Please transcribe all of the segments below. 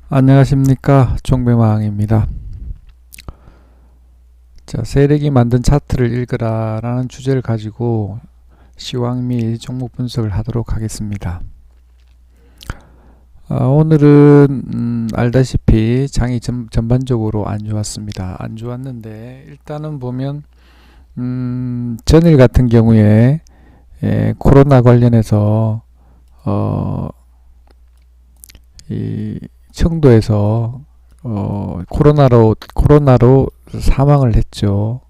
안녕하십니까, 종배망입니다. 자, 세력이 만든 차트를 읽으라 라는 주제를 가지고 시황 및 종목 분석을 하도록 하겠습니다. 오늘은 알다시피 장이 전반적으로 안 좋았습니다. 안 좋았는데 일단은 보면 전일 같은 경우에 코로나 관련해서 이 청도에서 코로나로 사망을 했죠.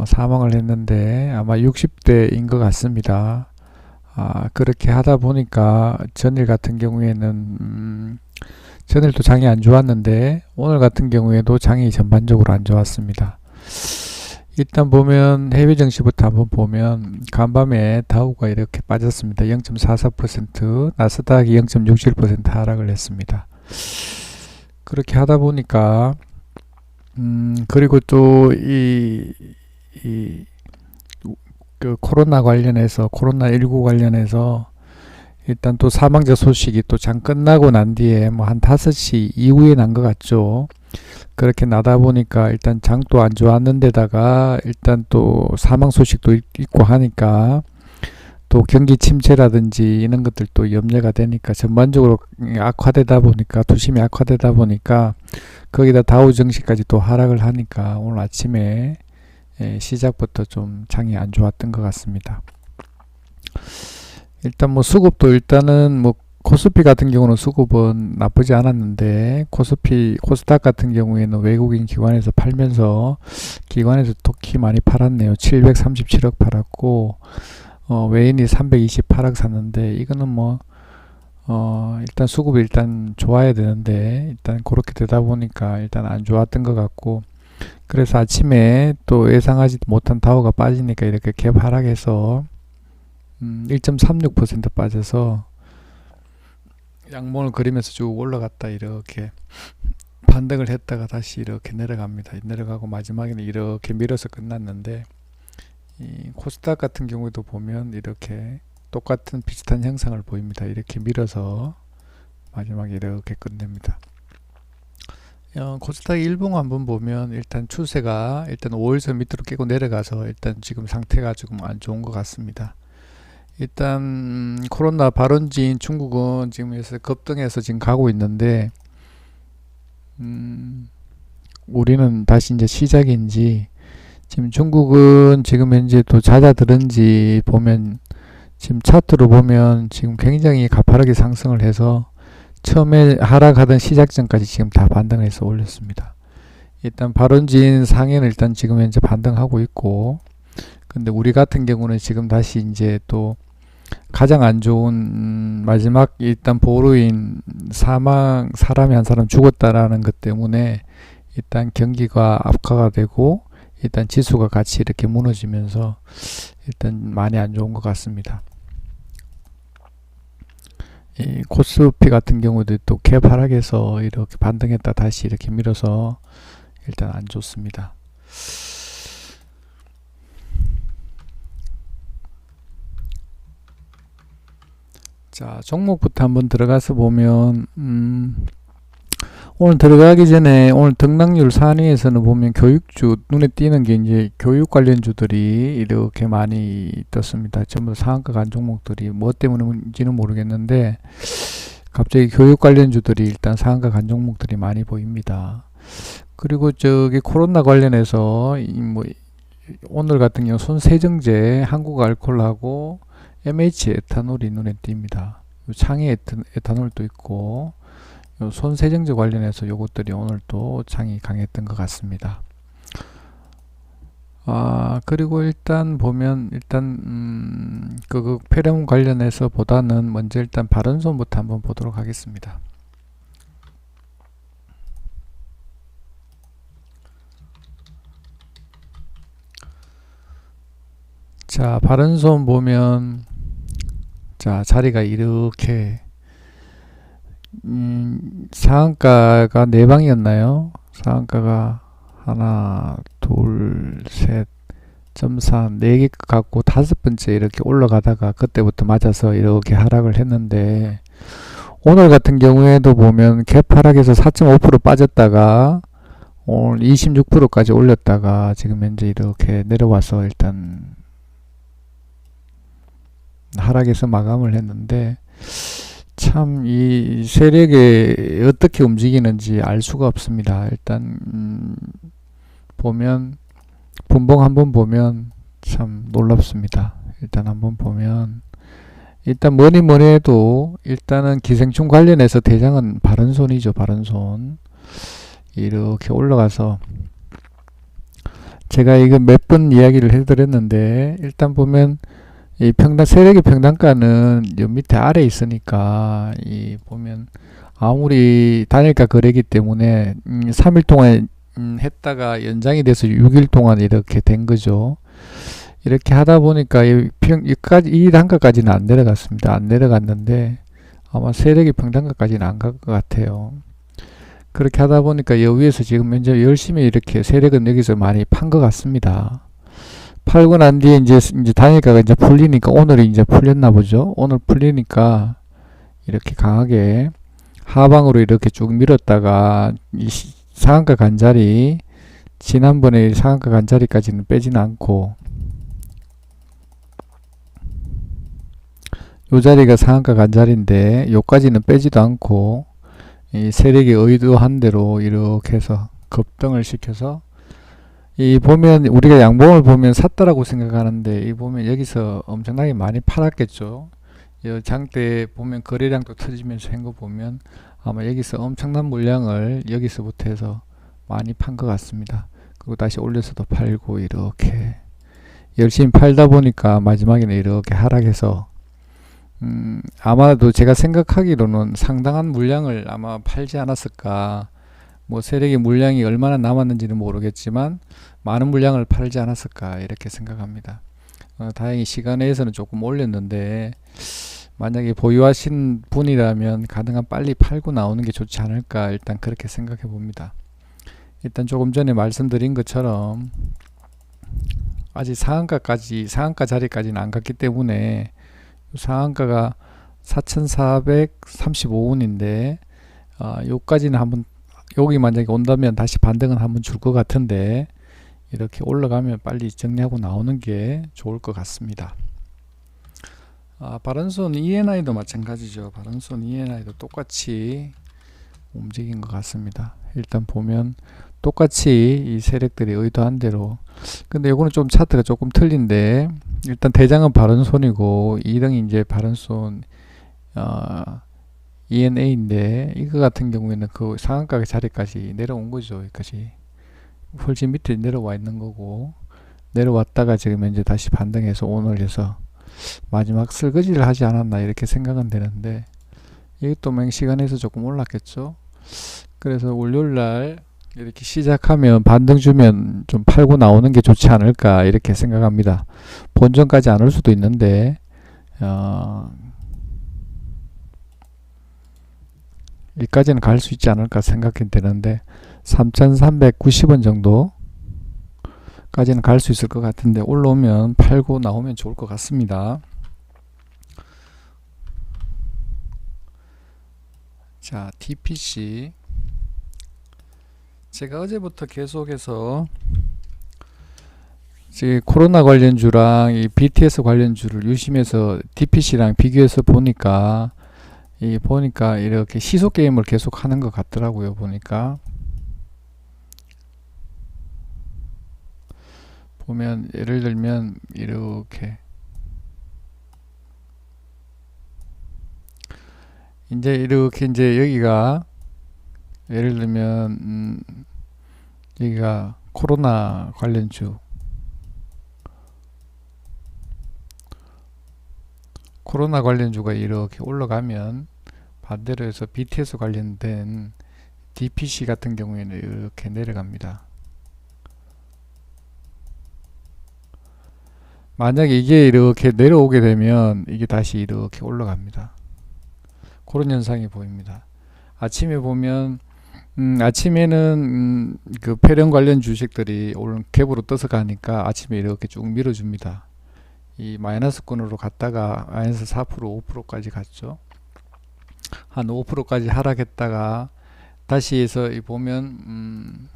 사망을 했는데 아마 60대인 것 같습니다. 그렇게 하다 보니까 전일 같은 경우에는 전일도 장이 안 좋았는데 오늘 같은 경우에도 장이 전반적으로 안 좋았습니다. 일단 보면 해외 증시부터 한번 보면 간밤에 다우가 이렇게 빠졌습니다. 0.44%, 나스닥이 0.67% 하락을 했습니다. 그렇게 하다 보니까 그리고 또 그 코로나 관련해서 코로나19 관련해서 일단 또 사망자 소식이 또 장 끝나고 난 뒤에 뭐 한 5시 이후에 난 것 같죠. 그렇게 나다 보니까 일단 장도 안 좋았는데다가 일단 또 사망 소식도 있고 하니까 또 경기 침체라든지 이런 것들도 염려가 되니까 전반적으로 악화되다 보니까 투심이 악화되다 보니까 거기다 다우 증시까지 또 하락을 하니까 오늘 아침에 시작부터 좀 장이 안 좋았던 것 같습니다. 일단 뭐 수급도 일단은 뭐 코스피 같은 경우는 수급은 나쁘지 않았는데 코스닥 같은 경우에는 외국인 기관에서 팔면서 기관에서 특히 많이 팔았네요. 737억 팔았고 외인이 328억 샀는데 이거는 뭐 일단 수급이 일단 좋아야 되는데 일단 그렇게 되다 보니까 일단 안 좋았던 것 같고, 그래서 아침에 또 예상하지 못한 다우가 빠지니까 이렇게 갭 하락해서 1.36% 빠져서 양봉을 그리면서 쭉 올라갔다 이렇게 반등을 했다가 다시 이렇게 내려갑니다. 내려가고 마지막에는 이렇게 밀어서 끝났는데, 이 코스닥 같은 경우도 보면 이렇게 똑같은 비슷한 형상을 보입니다. 이렇게 밀어서 마지막에 이렇게 끝냅니다. 코스닥 일봉 한번 보면 일단 추세가 일단 5일선 밑으로 깨고 내려가서 일단 지금 상태가 조금 안 좋은 것 같습니다. 일단 코로나 발원지인 중국은 지금 급등해서 지금 가고 있는데 우리는 다시 이제 시작인지, 지금 중국은 지금 현재 또 잦아들은지 보면 지금 차트로 보면 지금 굉장히 가파르게 상승을 해서 처음에 하락하던 시작 전까지 지금 다 반등해서 올렸습니다. 일단 발원지인 상해는 일단 지금 현재 반등하고 있고, 근데 우리 같은 경우는 지금 다시 이제 또 가장 안 좋은 마지막 일단 보루인 사람이 한 사람 죽었다라는 것 때문에 일단 경기가 악화가 되고 일단 지수가 같이 이렇게 무너지면서 일단 많이 안 좋은 것 같습니다. 이 코스피 같은 경우도 또 갭 하락해서 이렇게 반등했다 다시 이렇게 밀어서 일단 안 좋습니다. 자, 종목부터 한번 들어가서 보면 오늘 들어가기 전에 오늘 등락률 상위에서는 보면 교육주 눈에 띄는 게 이제 교육 관련주들이 이렇게 많이 떴습니다. 전부 상한가 간 종목들이 뭐 때문인지는 모르겠는데 갑자기 교육 관련주들이 일단 상한가 간 종목들이 많이 보입니다. 그리고 저기 코로나 관련해서 뭐 오늘 같은 경우 손세정제, 한국알콜하고 MH 에탄올이 눈에 띕니다. 창의 에탄올도 있고 손세정제 관련해서 요것들이 오늘 또 장이 강했던 것 같습니다. 그리고 일단 보면 일단 그 페레몬 관련해서 보다는 먼저 일단 바른손부터 한번 보도록 하겠습니다. 자, 바른손 보면 자, 자리가 이렇게 상한가가 4방이었나요? 상한가가 하나, 둘, 셋, 점사 4개 갖고 5번째 이렇게 올라가다가 그때부터 맞아서 이렇게 하락을 했는데 오늘 같은 경우에도 보면 개파락에서 4.5% 빠졌다가 오늘 26%까지 올렸다가 지금 현재 이렇게 내려와서 일단 하락에서 마감을 했는데, 참 이 세력이 어떻게 움직이는지 알 수가 없습니다. 일단 보면 분봉 한번 보면 참 놀랍습니다. 일단 한번 보면 일단 뭐니 해도 일단은 기생충 관련해서 대장은 바른손이죠. 바른손 이렇게 올라가서, 제가 이거 몇 번 이야기를 해드렸는데, 일단 보면 이 세력의 평단가는 요 밑에 아래 있으니까, 이 보면 아무리 단일가 거래기 때문에 3일 동안 했다가 연장이 돼서 6일 동안 이렇게 된 거죠. 이렇게 하다 보니까 이 단가까지는 안 내려갔습니다. 안 내려갔는데 아마 세력의 평단가까지는 안 갈 것 같아요. 그렇게 하다 보니까 여기에서 지금 현재 열심히 이렇게 세력은 여기서 많이 판 것 같습니다. 팔고 난 뒤에 이제 단일가가 이제 풀리니까, 오늘이 이제 풀렸나 보죠. 오늘 풀리니까 이렇게 강하게 하방으로 이렇게 쭉 밀었다가 이 상한가 간자리, 지난번에 상한가 간자리까지는 빼지는 않고, 요 자리가 상한가 간자리인데 요까지는 빼지도 않고, 이 세력이 의도한 대로 이렇게 해서 급등을 시켜서, 이 보면 우리가 양봉을 보면 샀다라고 생각하는데, 이 보면 여기서 엄청나게 많이 팔았겠죠. 장대 보면 거래량도 터지면서 한 거 보면 아마 여기서 엄청난 물량을 여기서부터 해서 많이 판 것 같습니다. 그리고 다시 올려서도 팔고, 이렇게 열심히 팔다 보니까 마지막에는 이렇게 하락해서, 아마도 제가 생각하기로는 상당한 물량을 아마 팔지 않았을까. 뭐 세력의 물량이 얼마나 남았는지는 모르겠지만 많은 물량을 팔지 않았을까 이렇게 생각합니다. 다행히 시간에서는 조금 올렸는데, 만약에 보유하신 분이라면 가능한 빨리 팔고 나오는 게 좋지 않을까, 일단 그렇게 생각해 봅니다. 일단 조금 전에 말씀드린 것처럼 아직 상한가 자리까지는 안 갔기 때문에, 상한가가 4435원인데 요까지는 한번, 여기 만약에 온다면 다시 반등은 한번 줄 것 같은데, 이렇게 올라가면 빨리 정리하고 나오는 게 좋을 것 같습니다. 바른손 ENI도 마찬가지죠. 바른손 ENI도 똑같이 움직인 것 같습니다. 일단 보면 똑같이 이 세력들이 의도한 대로, 근데 요거는 좀 차트가 조금 틀린데, 일단 대장은 바른손이고 2등이 이제 바른손 ENA인데, 이거 같은 경우에는 그 상한가 자리까지 내려온 거죠. 여기까지 훨씬 밑에 내려와 있는 거고, 내려왔다가 지금 이제 다시 반등해서 오늘에서 마지막 설거지를 하지 않았나 이렇게 생각은 되는데, 이것도 맹시간에서 조금 올랐겠죠. 그래서 월요일날 이렇게 시작하면 반등 주면 좀 팔고 나오는 게 좋지 않을까 이렇게 생각합니다. 본전까지 안 올 수도 있는데, 여기까지는 갈 수 있지 않을까 생각이 되는데, 3,390원 정도 까지는 갈 수 있을 것 같은데, 올라오면 팔고 나오면 좋을 것 같습니다. 자, TPC 제가 어제부터 계속해서 코로나 관련주랑 이 BTS 관련주를 유심해서 DPC랑 비교해서 보니까 이렇게 시소 게임을 계속 하는 것 같더라고요. 보니까 보면 예를 들면 이렇게 이제 여기가 예를 들면 여기가 코로나 관련주, 코로나 관련주가 이렇게 올라가면 반대로 해서 BTS 관련된 DPC 같은 경우에는 이렇게 내려갑니다. 만약에 이게 이렇게 내려오게 되면 이게 다시 이렇게 올라갑니다. 그런 현상이 보입니다. 아침에 보면 아침에는 그 폐렴 관련 주식들이 오늘 갭으로 떠서 가니까 아침에 이렇게 쭉 밀어줍니다. 이 마이너스권으로 갔다가 마이너스 4% 5%까지 갔죠. 한 5%까지 하락했다가 다시 해서 보면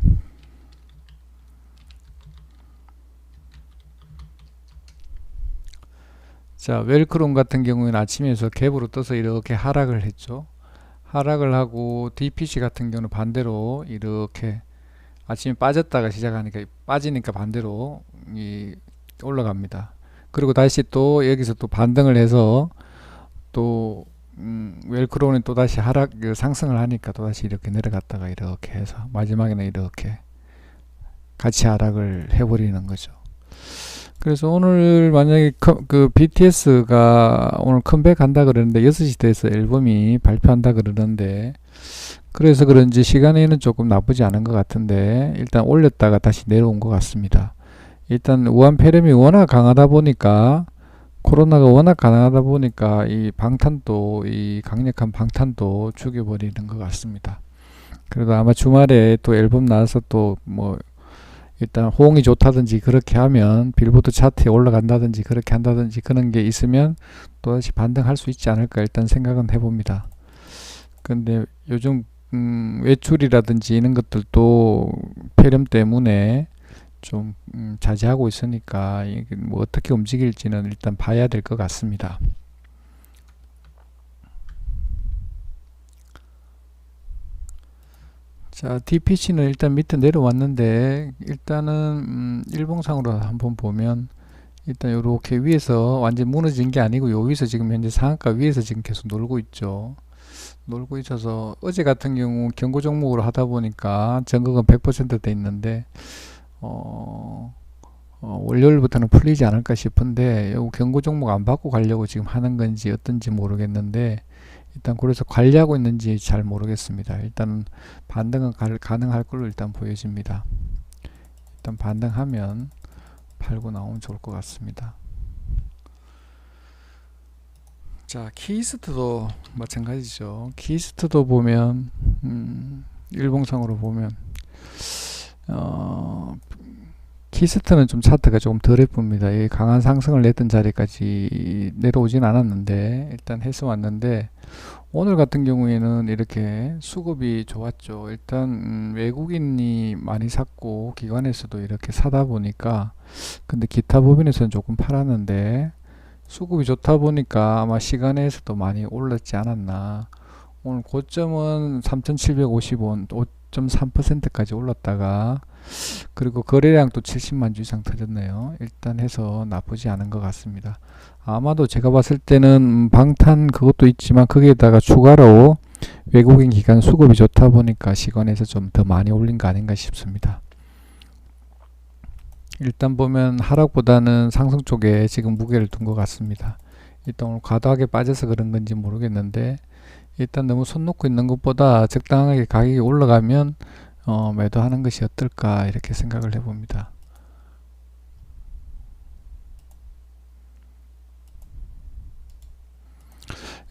자, 웰크롬 같은 경우에는 아침에서 갭으로 떠서 이렇게 하락을 했죠. 하락을 하고 DPC 같은 경우는 반대로 이렇게 아침에 빠졌다가 시작하니까 빠지니까 반대로 올라갑니다. 그리고 다시 또 여기서 또 반등을 해서 또 웰크롬이 또 다시 상승을 하니까 또 다시 이렇게 내려갔다가 이렇게 해서 마지막에는 이렇게 같이 하락을 해버리는 거죠. 그래서 오늘 만약에 그 BTS가 오늘 컴백한다 그러는데 6시 돼서 앨범이 발표한다 그러는데 그래서 그런지 시간에는 조금 나쁘지 않은 것 같은데 일단 올렸다가 다시 내려온 것 같습니다. 일단 우한 폐렴이 워낙 강하다 보니까 코로나가 워낙 강하다 보니까 이 강력한 방탄도 죽여버리는 것 같습니다. 그래도 아마 주말에 또 앨범 나와서 또 뭐 일단 호응이 좋다든지 그렇게 하면 빌보드 차트에 올라간다든지 그렇게 한다든지 그런 게 있으면 또다시 반등할 수 있지 않을까 일단 생각은 해봅니다. 근데 요즘 외출이라든지 이런 것들도 폐렴 때문에 좀 자제하고 있으니까 이게 뭐 어떻게 움직일지는 일단 봐야 될 것 같습니다. 자, DPC는 일단 밑에 내려왔는데 일단은 일봉상으로 한번 보면 일단 이렇게 위에서 완전 무너진 게 아니고 요 위에서 지금 현재 상한가 위에서 지금 계속 놀고 있죠. 놀고 있어서 어제 같은 경우 경고 종목으로 하다 보니까 전극은 100% 돼 있는데 월요일부터는 풀리지 않을까 싶은데 요 경고 종목 안 받고 가려고 지금 하는 건지 어떤지 모르겠는데 일단 그래서 관리하고 있는지 잘 모르겠습니다. 일단 반등은 가능할 걸로 일단 보여집니다. 일단 반등하면 팔고 나오면 좋을 것 같습니다. 자, 키스트도 마찬가지죠. 키스트도 보면 일봉상으로 보면 키스트는 좀 차트가 조금 덜 예쁩니다. 이 강한 상승을 냈던 자리까지 내려오진 않았는데 일단 해서 왔는데 오늘 같은 경우에는 이렇게 수급이 좋았죠. 일단 외국인이 많이 샀고 기관에서도 이렇게 사다 보니까 근데 기타 법인에서는 조금 팔았는데 수급이 좋다 보니까 아마 시간에서도 많이 올랐지 않았나. 오늘 고점은 3,750원 5.3%까지 올랐다가 그리고 거래량도 70만 주 이상 터졌네요. 일단 해서 나쁘지 않은 것 같습니다. 아마도 제가 봤을 때는 방탄 그것도 있지만 거기에다가 추가로 외국인 기관 수급이 좋다 보니까 시간에서 좀 더 많이 올린 거 아닌가 싶습니다. 일단 보면 하락보다는 상승 쪽에 지금 무게를 둔 것 같습니다. 일단 오늘 과도하게 빠져서 그런 건지 모르겠는데 일단 너무 손 놓고 있는 것보다 적당하게 가격이 올라가면 매도하는 것이 어떨까 이렇게 생각을 해봅니다.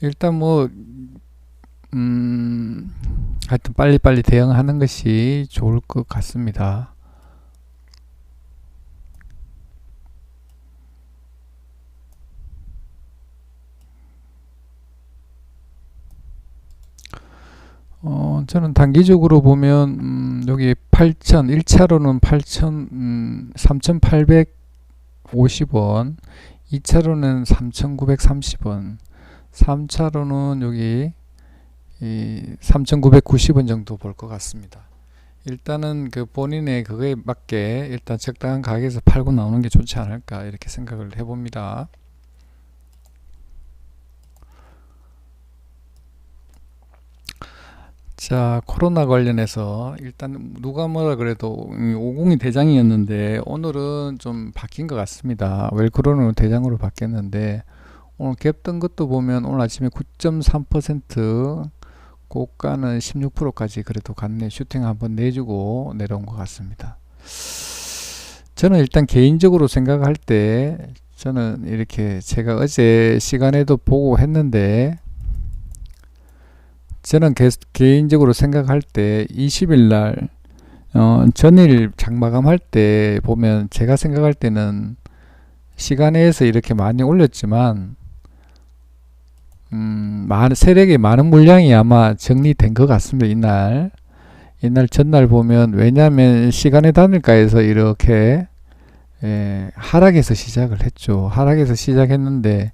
일단 뭐 하여튼 빨리빨리 대응하는 것이 좋을 것 같습니다. 저는 단기적으로 보면 여기 8,000 1차로는 3,850원 2차로는 3,930원 3차로는 여기 3,990원 정도 볼 것 같습니다. 일단은 그 본인의 그거에 맞게 일단 적당한 가격에서 팔고 나오는 게 좋지 않을까 이렇게 생각을 해봅니다. 자, 코로나 관련해서 일단 누가 뭐라 그래도 50이 대장이었는데 오늘은 좀 바뀐 것 같습니다. 웰크롬으로 대장으로 바뀌었는데 오늘 갭 뜬 것도 보면 오늘 아침에 9.3% 고가는 16%까지 그래도 갔네. 슈팅 한번 내주고 내려온 것 같습니다. 저는 일단 개인적으로 생각할 때 저는 이렇게 제가 어제 시간에도 보고 했는데 저는 개인적으로 생각할 때 20일 날 전일 장마감할 때 보면 제가 생각할 때는 시간에서 이렇게 많이 올렸지만 세력의 많은 물량이 아마 정리된 것 같습니다. 이날 전날 보면, 왜냐하면 시간의 단일가에서 이렇게 하락에서 시작을 했죠. 하락에서 시작했는데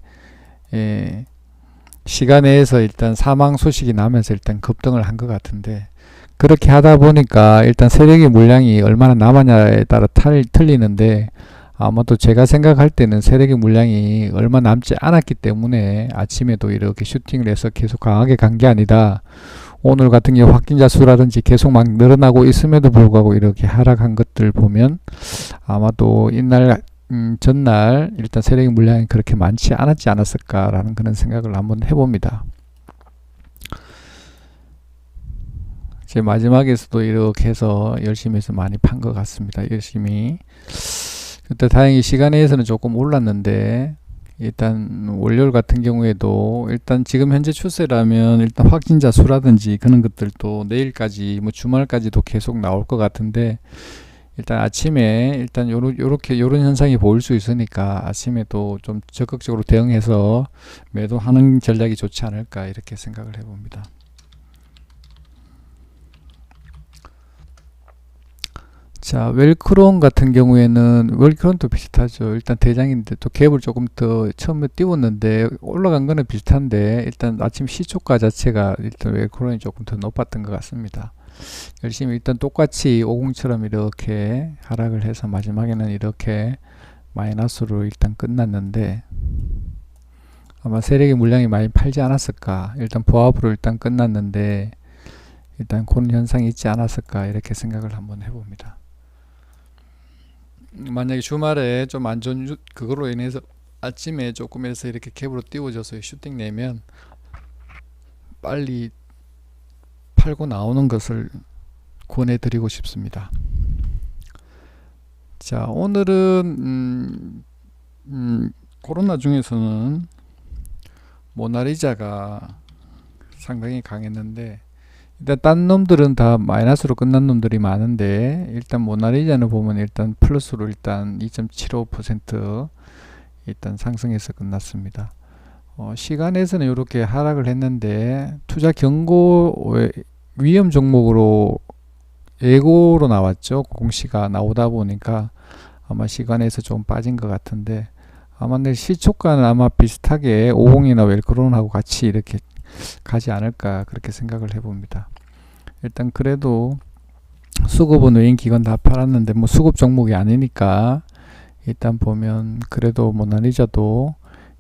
시간에서 일단 사망 소식이 나면서 일단 급등을 한 것 같은데, 그렇게 하다 보니까 일단 세력의 물량이 얼마나 남았냐에 따라 틀리는데, 아마도 제가 생각할 때는 세력의 물량이 얼마 남지 않았기 때문에 아침에도 이렇게 슈팅을 해서 계속 강하게 간 게 아니다. 오늘 같은 경우 확진자 수라든지 계속 막 늘어나고 있음에도 불구하고 이렇게 하락한 것들 보면 아마도 이날 전날 일단 세력의 물량이 그렇게 많지 않았지 않았을까라는 그런 생각을 한번 해봅니다. 제 마지막에서도 이렇게 해서 열심히 해서 많이 판 것 같습니다. 열심히. 그때 다행히 시간에서는 조금 올랐는데, 일단 월요일 같은 경우에도 일단 지금 현재 추세라면 일단 확진자 수라든지 그런 것들도 내일까지 뭐 주말까지도 계속 나올 것 같은데, 일단 아침에 일단 요런 현상이 보일 수 있으니까 아침에도 좀 적극적으로 대응해서 매도하는 전략이 좋지 않을까 이렇게 생각을 해봅니다. 자, 웰크론 같은 경우에는 웰크론도 비슷하죠. 일단 대장인데 또 갭을 조금 더 처음에 띄웠는데 올라간 거는 비슷한데, 일단 아침 시초가 자체가 일단 웰크론이 조금 더 높았던 것 같습니다. 열심히 일단 똑같이 50처럼 이렇게 하락을 해서 마지막에는 이렇게 마이너스로 일단 끝났는데, 아마 세력의 물량이 많이 팔지 않았을까, 일단 보합으로 일단 끝났는데 일단 그런 현상이 있지 않았을까 이렇게 생각을 한번 해봅니다. 만약에 주말에 좀 안 좋은 그거로 인해서 아침에 조금 해서 이렇게 캡으로 띄워져서 슈팅 내면 빨리 팔고 나오는 것을 권해드리고 싶습니다. 자, 오늘은 코로나 중에서는 모나리자가 상당히 강했는데, 일단 딴 놈들은 다 마이너스로 끝난 놈들이 많은데, 일단 모나리자는 보면 일단 플러스로 일단 2.75% 일단 상승해서 끝났습니다. 시간에서는 이렇게 하락을 했는데, 투자 경고 위험 종목으로 예고로 나왔죠. 공시가 나오다 보니까 아마 시간에서 좀 빠진 것 같은데, 아마 내 시초가는 아마 비슷하게 50이나 웰크론하고 같이 이렇게 가지 않을까 그렇게 생각을 해봅니다. 일단 그래도 수급은 외인 기관 다 팔았는데 뭐 수급 종목이 아니니까 일단 보면 그래도 모나리자도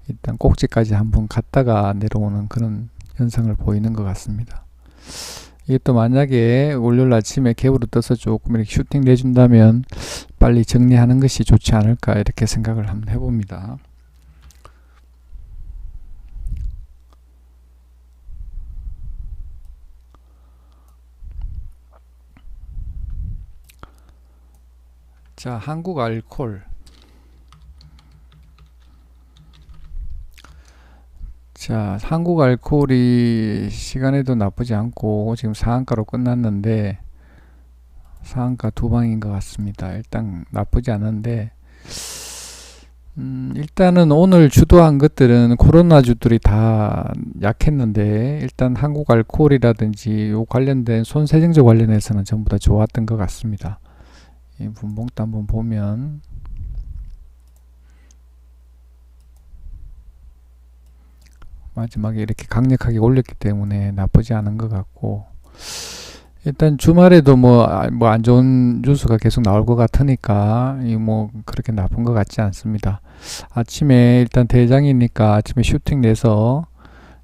일단 꼭지까지 한번 갔다가 내려오는 그런 현상을 보이는 것 같습니다. 이게 또 만약에 월요일 아침에 갭으로 떠서 조금 이렇게 슈팅 내준다면 빨리 정리하는 것이 좋지 않을까 이렇게 생각을 한번 해봅니다. 자, 한국 알콜. 자, 한국 알콜이 시간에도 나쁘지 않고 지금 상한가로 끝났는데, 상한가 두 방인 것 같습니다. 일단 나쁘지 않은데, 일단은 오늘 주도한 것들은 코로나 주들이 다 약했는데, 일단 한국 알콜이라든지 요 관련된 손세정제 관련해서는 전부 다 좋았던 것 같습니다. 이 분봉도 한번 보면 마지막에 이렇게 강력하게 올렸기 때문에 나쁘지 않은 것 같고, 일단 주말에도 뭐 안 좋은 뉴스가 계속 나올 것 같으니까 뭐 그렇게 나쁜 것 같지 않습니다. 아침에 일단 대장이니까 아침에 슈팅 내서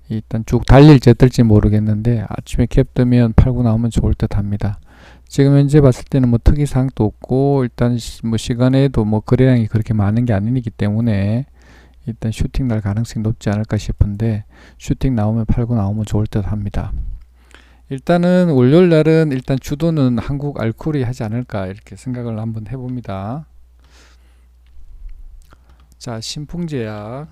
일단 쭉 달릴지 어떨지 모르겠는데, 아침에 캡 뜨면 팔고 나오면 좋을 듯 합니다. 지금 현재 봤을 때는 뭐 특이사항도 없고, 일단 뭐 시간에도 뭐 거래량이 그렇게 많은 게 아니기 때문에 일단 슈팅 날 가능성이 높지 않을까 싶은데, 슈팅 나오면 팔고 나오면 좋을 듯 합니다. 일단은 월요일 날은 일단 주도는 한국 알콜이 하지 않을까 이렇게 생각을 한번 해봅니다. 자, 신풍제약.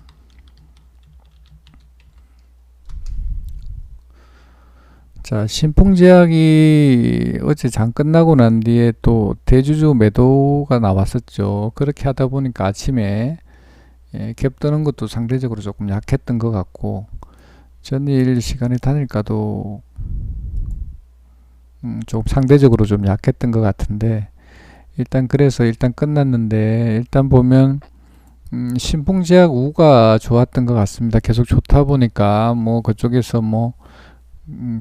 자, 신풍제약이 어제 장 끝나고 난 뒤에 또 대주주 매도가 나왔었죠. 그렇게 하다 보니까 아침에 갭 뜨는 것도 상대적으로 조금 약했던 것 같고, 전일 시간의 단일가도 좀 상대적으로 좀 약했던 것 같은데, 일단 그래서 일단 끝났는데, 일단 보면 신풍제약 우가 좋았던 것 같습니다. 계속 좋다 보니까 뭐 그쪽에서 뭐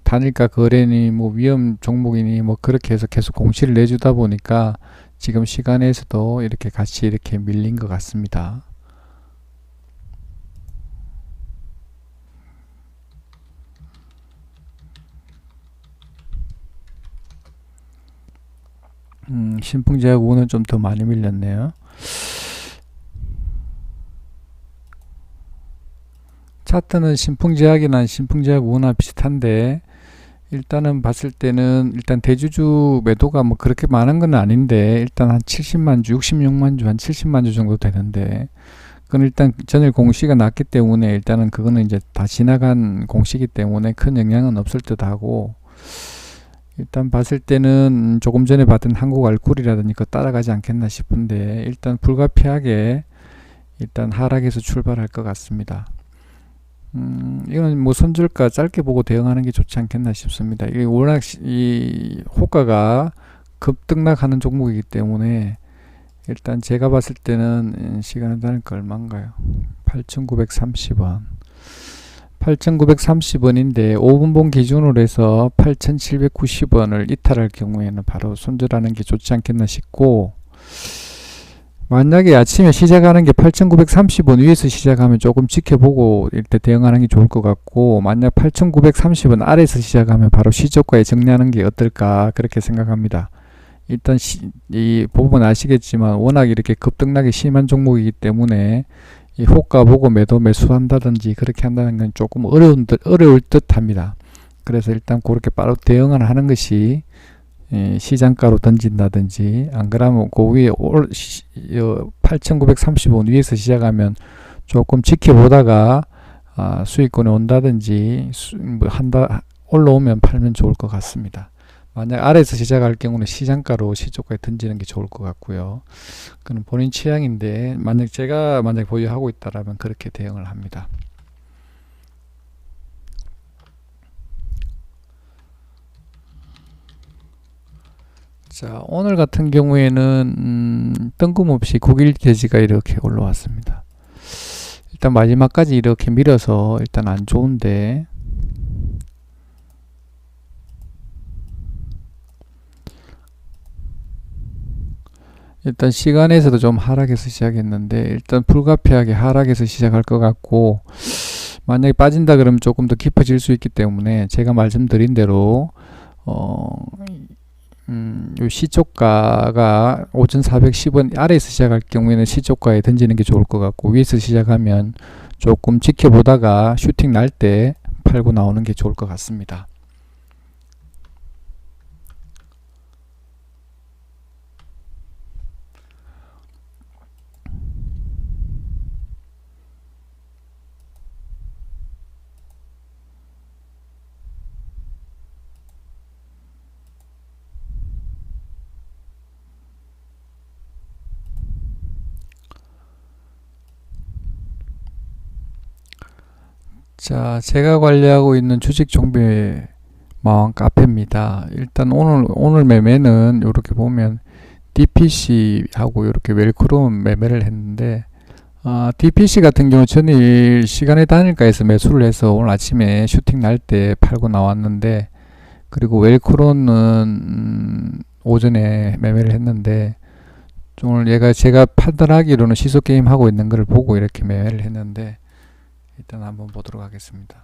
단일가 거래니 뭐 위험 종목이니 뭐 그렇게 해서 계속 공시를 내주다 보니까 지금 시간에서도 이렇게 같이 이렇게 밀린 것 같습니다. 신풍제약 우는 좀 더 많이 밀렸네요. 차트는 신풍제약이나 신풍제약 우나 비슷한데, 일단은 봤을 때는 일단 대주주 매도가 뭐 그렇게 많은 건 아닌데, 일단 한 70만 주, 66만 주, 한 70만 주 정도 되는데, 그건 일단 전일 공시가 났기 때문에 일단은 그거는 이제 다 지나간 공시기 때문에 큰 영향은 없을 듯하고, 일단 봤을 때는 조금 전에 봤던 한국알콜이라든지 그거 따라가지 않겠나 싶은데, 일단 불가피하게 일단 하락에서 출발할 것 같습니다. 이건 뭐 손절가 짧게 보고 대응하는 게 좋지 않겠나 싶습니다. 이게 워낙 이 호가가 급등락하는 종목이기 때문에 일단 제가 봤을 때는 시간에 다니까 얼마인가요? 8,930원. 8,930원인데 5분봉 기준으로 해서 8,790원을 이탈할 경우에는 바로 손절하는 게 좋지 않겠나 싶고, 만약에 아침에 시작하는 게 8,930원 위에서 시작하면 조금 지켜보고 일단 대응하는 게 좋을 것 같고, 만약 8,930원 아래에서 시작하면 바로 시초가에 정리하는 게 어떨까 그렇게 생각합니다. 일단 이 부분 아시겠지만 워낙 이렇게 급등락이 심한 종목이기 때문에 이 호가 보고 매수한다든지 그렇게 한다는 건 조금 어려울 듯 합니다. 그래서 일단 그렇게 바로 대응을 하는 것이 시장가로 던진다든지, 안 그러면 그 위에 8,930원 위에서 시작하면 조금 지켜보다가 수익권에 온다든지 올라오면 팔면 좋을 것 같습니다. 만약 아래에서 시작할 경우는 시장가로 시초가에 던지는 게 좋을 것 같고요. 그건 본인 취향인데, 제가 보유하고 있다라면 그렇게 대응을 합니다. 자, 오늘 같은 경우에는 뜬금없이 9일 개지가 이렇게 올라왔습니다. 일단 마지막까지 이렇게 밀어서 일단 안 좋은데, 일단 시간에서도 좀 하락해서 시작했는데, 일단 불가피하게 하락해서 시작할 것 같고, 만약에 빠진다 그러면 조금 더 깊어질 수 있기 때문에 제가 말씀드린 대로 요 시초가가 5,410원 아래에서 시작할 경우에는 시초가에 던지는 게 좋을 것 같고, 위에서 시작하면 조금 지켜보다가 슈팅 날 때 팔고 나오는 게 좋을 것 같습니다. 자, 제가 관리하고 있는 주식 종배 마왕 카페입니다. 일단 오늘 매매는 이렇게 보면 DPC하고 이렇게 웰크롬 매매를 했는데, DPC 같은 경우 전일 시간의 단일가에서 매수를 해서 오늘 아침에 슈팅 날 때 팔고 나왔는데, 그리고 웰크롬은 오전에 매매를 했는데, 오늘 제가 판단하기로는 시소 게임 하고 있는 걸 보고 이렇게 매매를 했는데, 일단 한번 보도록 하겠습니다.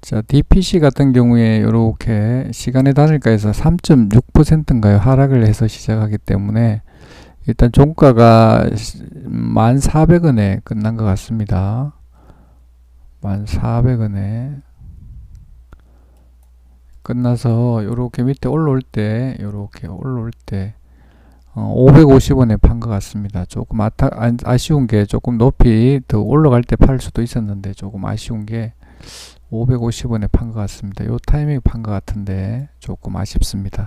자, DPC 같은 경우에 이렇게 시간의 단일가에서 3.6%인가요? 하락을 해서 시작하기 때문에 일단 종가가 1,400원에 끝난 것 같습니다. 1,400원에 끝나서 이렇게 밑에 올라올 때 550원에 판 것 같습니다. 조금 아쉬운 게 조금 높이 더 올라갈 때 팔 수도 있었는데, 조금 아쉬운 게 550원에 판 것 같습니다. 요 타이밍에 판 것 같은데 조금 아쉽습니다.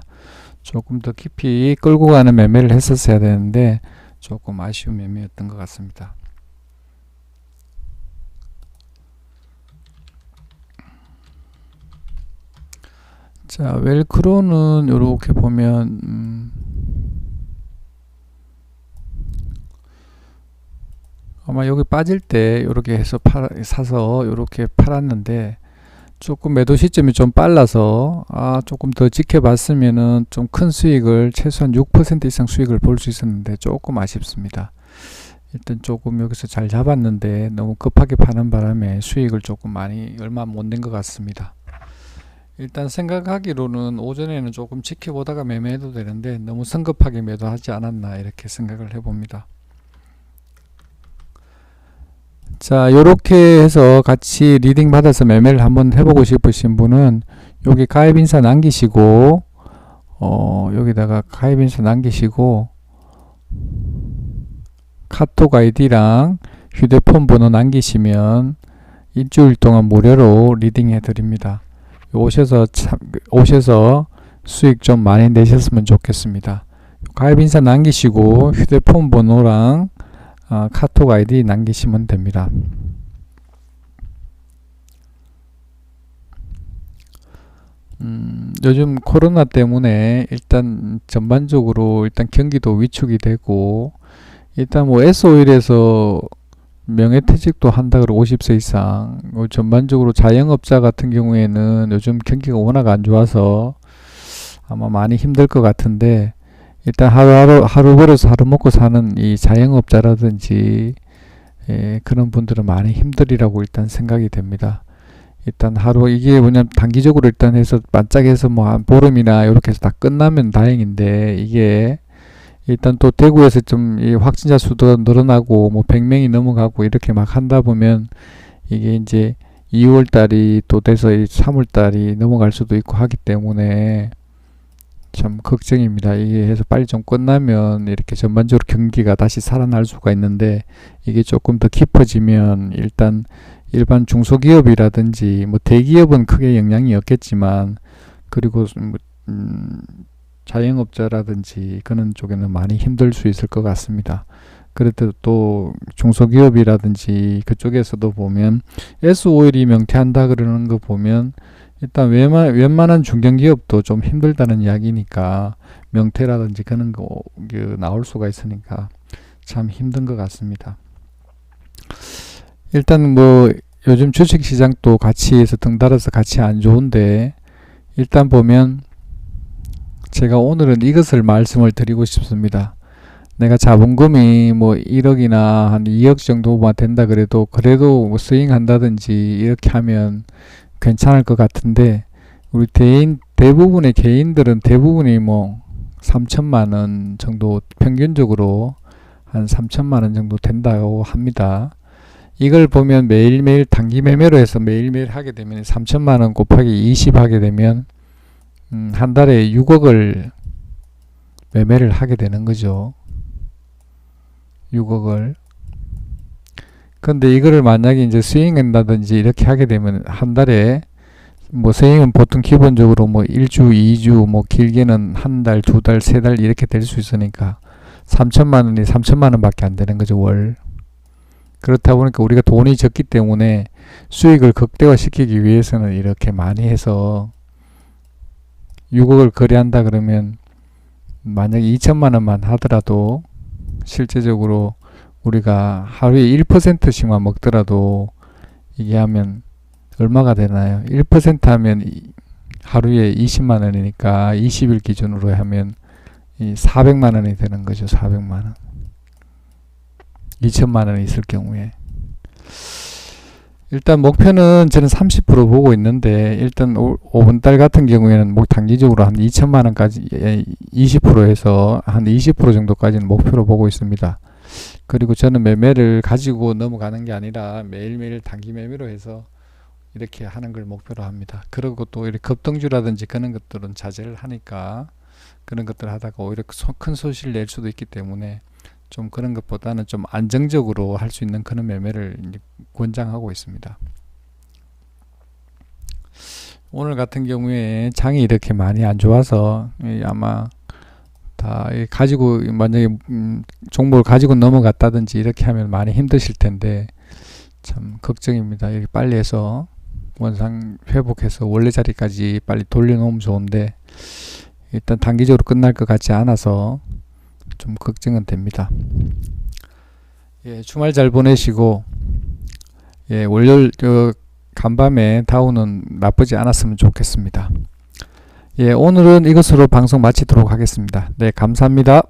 조금 더 깊이 끌고 가는 매매를 했었어야 되는데 조금 아쉬운 매매였던 것 같습니다. 자, 웰크로는 이렇게 보면 아마 여기 빠질 때 이렇게 해서 사서 이렇게 팔았는데 조금 매도 시점이 좀 빨라서 조금 더 지켜봤으면은 좀 큰 수익을 최소한 6% 이상 수익을 볼 수 있었는데 조금 아쉽습니다. 일단 조금 여기서 잘 잡았는데 너무 급하게 파는 바람에 수익을 조금 많이 얼마 못 낸 것 같습니다. 일단 생각하기로는 오전에는 조금 지켜보다가 매매해도 되는데 너무 성급하게 매도하지 않았나 이렇게 생각을 해봅니다. 자, 요렇게 해서 같이 리딩 받아서 매매를 한번 해보고 싶으신 분은 여기 가입인사 남기시고 여기다가 가입인사 남기시고 카톡 아이디랑 휴대폰 번호 남기시면 일주일 동안 무료로 리딩 해드립니다. 오셔서 수익 좀 많이 내셨으면 좋겠습니다. 가입인사 남기시고 휴대폰 번호랑 카톡 아이디 남기시면 됩니다. 요즘 코로나 때문에 일단 전반적으로 일단 경기도 위축이 되고 일단 뭐 S-오일에서 명예퇴직도 한다 그러고 50세 이상 전반적으로 자영업자 같은 경우에는 요즘 경기가 워낙 안 좋아서 아마 많이 힘들 것 같은데 일단 하루 벌어서 하루 먹고 사는 이 자영업자라든지 그런 분들은 많이 힘들이라고 일단 생각이 됩니다. 일단 하루 이게 뭐냐면 단기적으로 일단 해서 반짝해서 뭐 한 보름이나 이렇게 해서 다 끝나면 다행인데 이게 일단 또 대구에서 좀 이 확진자 수도 늘어나고 뭐 100명이 넘어가고 이렇게 막 한다 보면 이게 이제 2월 달이 또 돼서 3월 달이 넘어갈 수도 있고 하기 때문에 참 걱정입니다. 이게 해서 빨리 좀 끝나면 이렇게 전반적으로 경기가 다시 살아날 수가 있는데 이게 조금 더 깊어지면 일단 일반 중소기업이라든지 뭐 대기업은 크게 영향이 없겠지만 그리고 자영업자라든지 그런 쪽에는 많이 힘들 수 있을 것 같습니다. 그래도 또 중소기업이라든지 그쪽에서도 보면 S-오일이 명퇴한다 그러는 거 보면 일단 웬만한 중견기업도 좀 힘들다는 이야기니까 명퇴라든지 그런 거 나올 수가 있으니까 참 힘든 것 같습니다. 일단 뭐 요즘 주식시장도 같이 해서 등달아서 같이 안 좋은데 일단 보면 제가 오늘은 이것을 말씀을 드리고 싶습니다. 내가 자본금이 뭐 1억이나 한 2억 정도만 된다 그래도 뭐 스윙 한다든지 이렇게 하면 괜찮을 것 같은데 우리 대부분의 개인들은 대부분이 뭐 3천만원 정도 평균적으로 한 3천만원 정도 된다고 합니다. 이걸 보면 매일매일 단기 매매로 해서 매일매일 하게 되면 3천만원 곱하기 20 하게 되면 한 달에 6억을 매매를 하게 되는 거죠. 6억을. 근데 이거를 만약에 이제 스윙한다든지 이렇게 하게 되면 한 달에 뭐 스윙은 보통 기본적으로 뭐 1주, 2주, 뭐 길게는 한 달, 두 달, 세 달 이렇게 될 수 있으니까 3천만원이 3천만원 밖에 안 되는 거죠, 월. 그렇다 보니까 우리가 돈이 적기 때문에 수익을 극대화시키기 위해서는 이렇게 많이 해서 6억을 거래한다 그러면 만약에 2천만원만 하더라도 실제적으로 우리가 하루에 1%씩만 먹더라도 이게 하면 얼마가 되나요? 1% 하면 하루에 20만원이니까 20일 기준으로 하면 400만원이 되는 거죠. 400만원. 2천만원이 있을 경우에. 일단 목표는 저는 30% 보고 있는데 일단 5분달 같은 경우에는 뭐 단기적으로 한 2천만원까지 20% 해서 한 20% 정도까지는 목표로 보고 있습니다. 그리고 저는 매매를 가지고 넘어가는 게 아니라 매일매일 단기 매매로 해서 이렇게 하는 걸 목표로 합니다. 그리고 또 이렇게 급등주라든지 그런 것들은 자제를 하니까 그런 것들 하다가 오히려 큰 손실을 낼 수도 있기 때문에 좀 그런 것보다는 좀 안정적으로 할 수 있는 그런 매매를 권장하고 있습니다. 오늘 같은 경우에 장이 이렇게 많이 안 좋아서 아마 다 가지고 만약에 종목을 가지고 넘어갔다든지 이렇게 하면 많이 힘드실 텐데 참 걱정입니다. 이렇게 빨리 해서 원상 회복해서 원래 자리까지 빨리 돌려놓으면 좋은데 일단 단기적으로 끝날 것 같지 않아서 좀 걱정은 됩니다. 예, 주말 잘 보내시고 예, 월요일 간밤에 다우는 나쁘지 않았으면 좋겠습니다. 예, 오늘은 이것으로 방송 마치도록 하겠습니다. 네, 감사합니다.